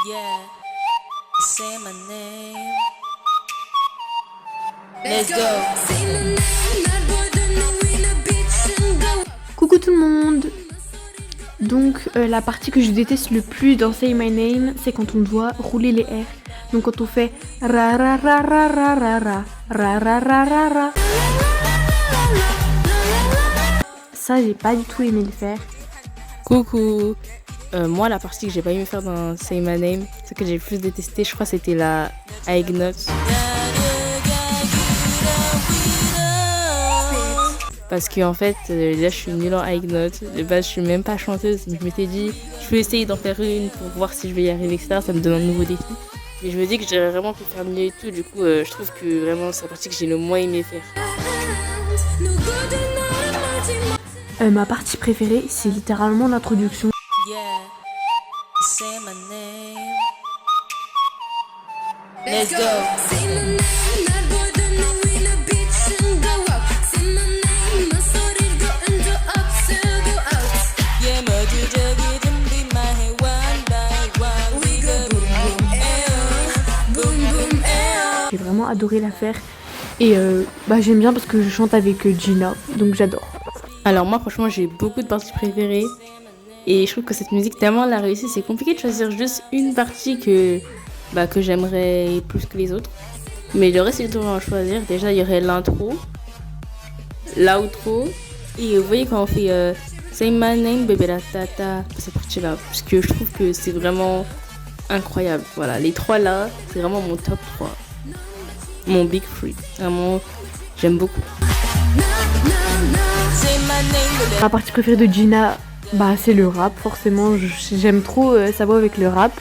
Yeah, say my name. Let's go. Coucou tout le monde. Donc la partie que je déteste le plus dans Say My Name, c'est quand on doit rouler les R. Donc quand on fait ra ra ra ra ra ra ra ra ra ra ra ra. Ça j'ai pas du tout aimé le faire. Coucou. Moi, la partie que j'ai pas aimé faire dans Say My Name, ce que j'ai le plus détesté, je crois, c'était la High Note. Parce que en fait, là, je suis nulle en High Note. De base, je suis même pas chanteuse. Mais je m'étais dit, je peux essayer d'en faire une pour voir si je vais y arriver, etc. Ça me donne un nouveau défi. Mais je me dis que j'aurais vraiment pu faire mieux et tout. Du coup, je trouve que vraiment, c'est la partie que j'ai le moins aimé faire. Ma partie préférée, c'est littéralement l'introduction. Yeah, say my name. Let's go. J'ai vraiment adoré la faire. Et j'aime bien parce que je chante avec Gina, donc j'adore. Alors moi, franchement, j'ai beaucoup de parties préférées. Et je trouve que cette musique, tellement elle a réussi, c'est compliqué de choisir juste une partie que j'aimerais plus que les autres. Mais le reste, si je devrais en choisir, déjà, il y aurait l'intro, l'outro. Et vous voyez quand on fait Say My Name, Baby La Tata, cette partie-là. Parce que je trouve que c'est vraiment incroyable. Voilà, les trois là, c'est vraiment mon top 3. Mon big three. Vraiment, j'aime beaucoup. Ma partie préférée de Gina, c'est le rap, forcément. J'aime trop sa voix avec le rap.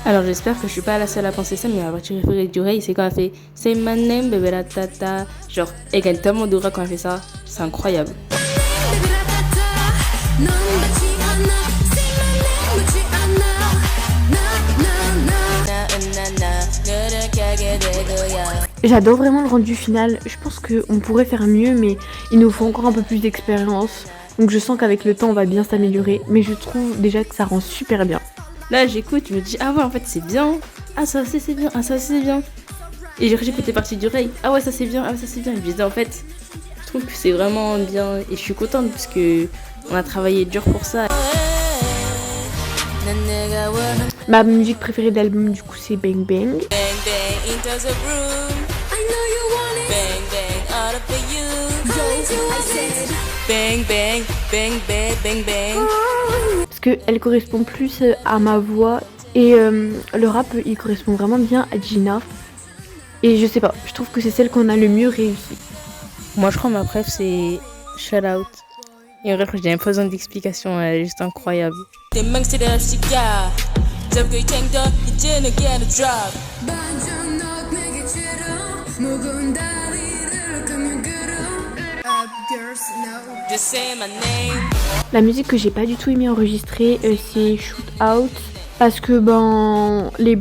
Alors j'espère que je suis pas la seule à penser ça, mais ma partie préférée du Ray, c'est quand elle fait Say My Name, Baby La Tata. Genre, elle gagne tellement d'aura quand elle fait ça, c'est incroyable. J'adore vraiment le rendu final. Je pense qu'on pourrait faire mieux, mais il nous faut encore un peu plus d'expérience. Donc je sens qu'avec le temps, on va bien s'améliorer. Mais je trouve déjà que ça rend super bien. Là, j'écoute, je me dis, ah ouais, en fait, c'est bien. Ah, ça aussi, c'est bien. Ah, ça aussi, c'est bien. Et j'écoute les parties du Ray. Ah ouais, ça, c'est bien. Ah, ça, c'est bien. Et je me dis, en fait, je trouve que c'est vraiment bien. Et je suis contente parce que on a travaillé dur pour ça. Ma musique préférée d'album, du coup, c'est Bang Bang. Bang, bang, bang, bang, bang, bang. Parce qu'elle correspond plus à ma voix. Et le rap, il correspond vraiment bien à Gina. Et je sais pas, je trouve que c'est celle qu'on a le mieux réussi. Moi, je crois que ma préf, c'est Shout Out. Et en vrai, j'ai même pas besoin d'explication, elle est juste incroyable. La musique que j'ai pas du tout aimé enregistrer, c'est Shoot Out. Parce que les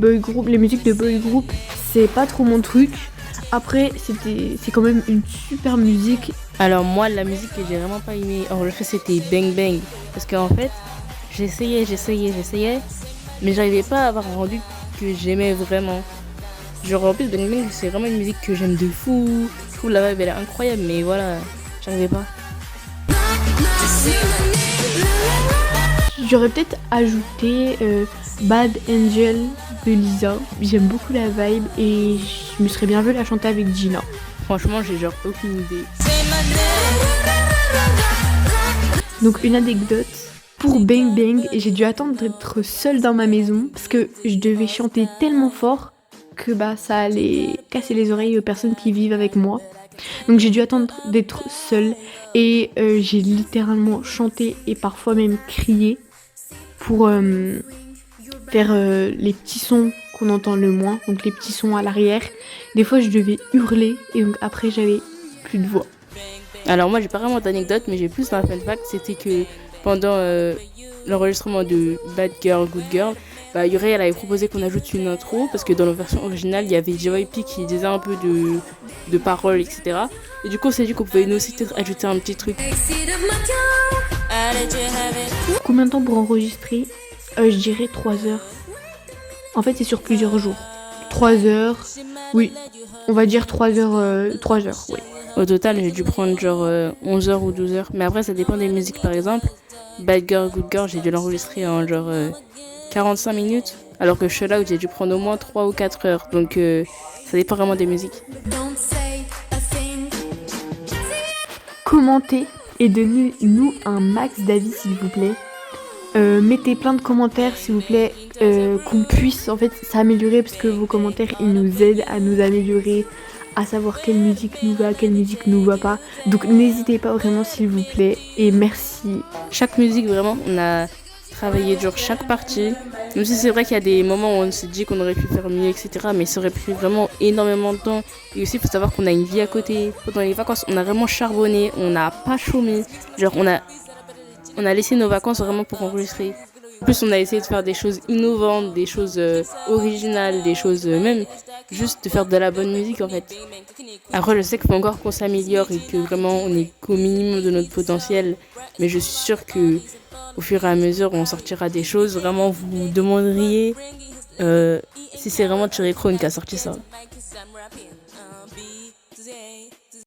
musiques de boy group, c'est pas trop mon truc. Après, c'est quand même une super musique. Alors moi, la musique que j'ai vraiment pas aimé enregistrer, c'était Bang Bang. Parce qu'en fait, j'essayais, mais j'arrivais pas à avoir un rendu que j'aimais vraiment. Genre en plus, Bang Bang, c'est vraiment une musique que j'aime de fou. Je trouve la vibe, elle est incroyable, mais voilà, j'arrivais pas. J'aurais peut-être ajouté Bad Angel de Lisa. J'aime beaucoup la vibe et je me serais bien vu la chanter avec Gina. Franchement, j'ai genre aucune idée. Donc une anecdote, pour Bang Bang, j'ai dû attendre d'être seule dans ma maison parce que je devais chanter tellement fort que ça allait casser les oreilles aux personnes qui vivent avec moi. Donc j'ai dû attendre d'être seule et j'ai littéralement chanté et parfois même crié pour faire les petits sons qu'on entend le moins, donc les petits sons à l'arrière. Des fois je devais hurler et donc après j'avais plus de voix. Alors moi j'ai pas vraiment d'anecdote, mais j'ai plus un fun fact, c'était que pendant l'enregistrement de Bad Girl, Good Girl, bah, Yurei, elle avait proposé qu'on ajoute une intro, parce que dans la version originale, il y avait JYP qui disait un peu de paroles, etc. Et du coup, on s'est dit qu'on pouvait nous aussi peut-être ajouter un petit truc. Combien de temps pour enregistrer? Je dirais 3 heures. En fait, c'est sur plusieurs jours. 3 heures, oui. On va dire 3 heures, 3 heures, oui. Au total, j'ai dû prendre genre 11 heures ou 12 heures. Mais après, ça dépend des musiques, par exemple. Bad Girl, Good Girl, j'ai dû l'enregistrer en genre 45 minutes. Alors que Shout Out, j'ai dû prendre au moins 3 ou 4 heures. Donc, ça dépend vraiment des musiques. Commentez et donnez-nous un max d'avis, s'il vous plaît. Mettez plein de commentaires, s'il vous plaît, qu'on puisse en fait s'améliorer, parce que vos commentaires, ils nous aident à nous améliorer, à savoir quelle musique nous va, quelle musique nous va pas. Donc n'hésitez pas vraiment, s'il vous plaît, et merci. Chaque musique, vraiment, on a travaillé dur chaque partie. Même si c'est vrai qu'il y a des moments où on s'est dit qu'on aurait pu faire mieux, etc. Mais ça aurait pris vraiment énormément de temps. Et aussi, il faut savoir qu'on a une vie à côté. Pendant les vacances, on a vraiment charbonné, on n'a pas chômé. Genre, on a laissé nos vacances vraiment pour enregistrer. En plus, on a essayé de faire des choses innovantes, des choses originales, des choses même juste de faire de la bonne musique en fait. Après, je sais qu'il faut encore qu'on s'améliore et que vraiment on est qu'au minimum de notre potentiel. Mais je suis sûre que au fur et à mesure, on sortira des choses. Vraiment, vous vous demanderiez si c'est vraiment Cherry Crown qui a sorti ça.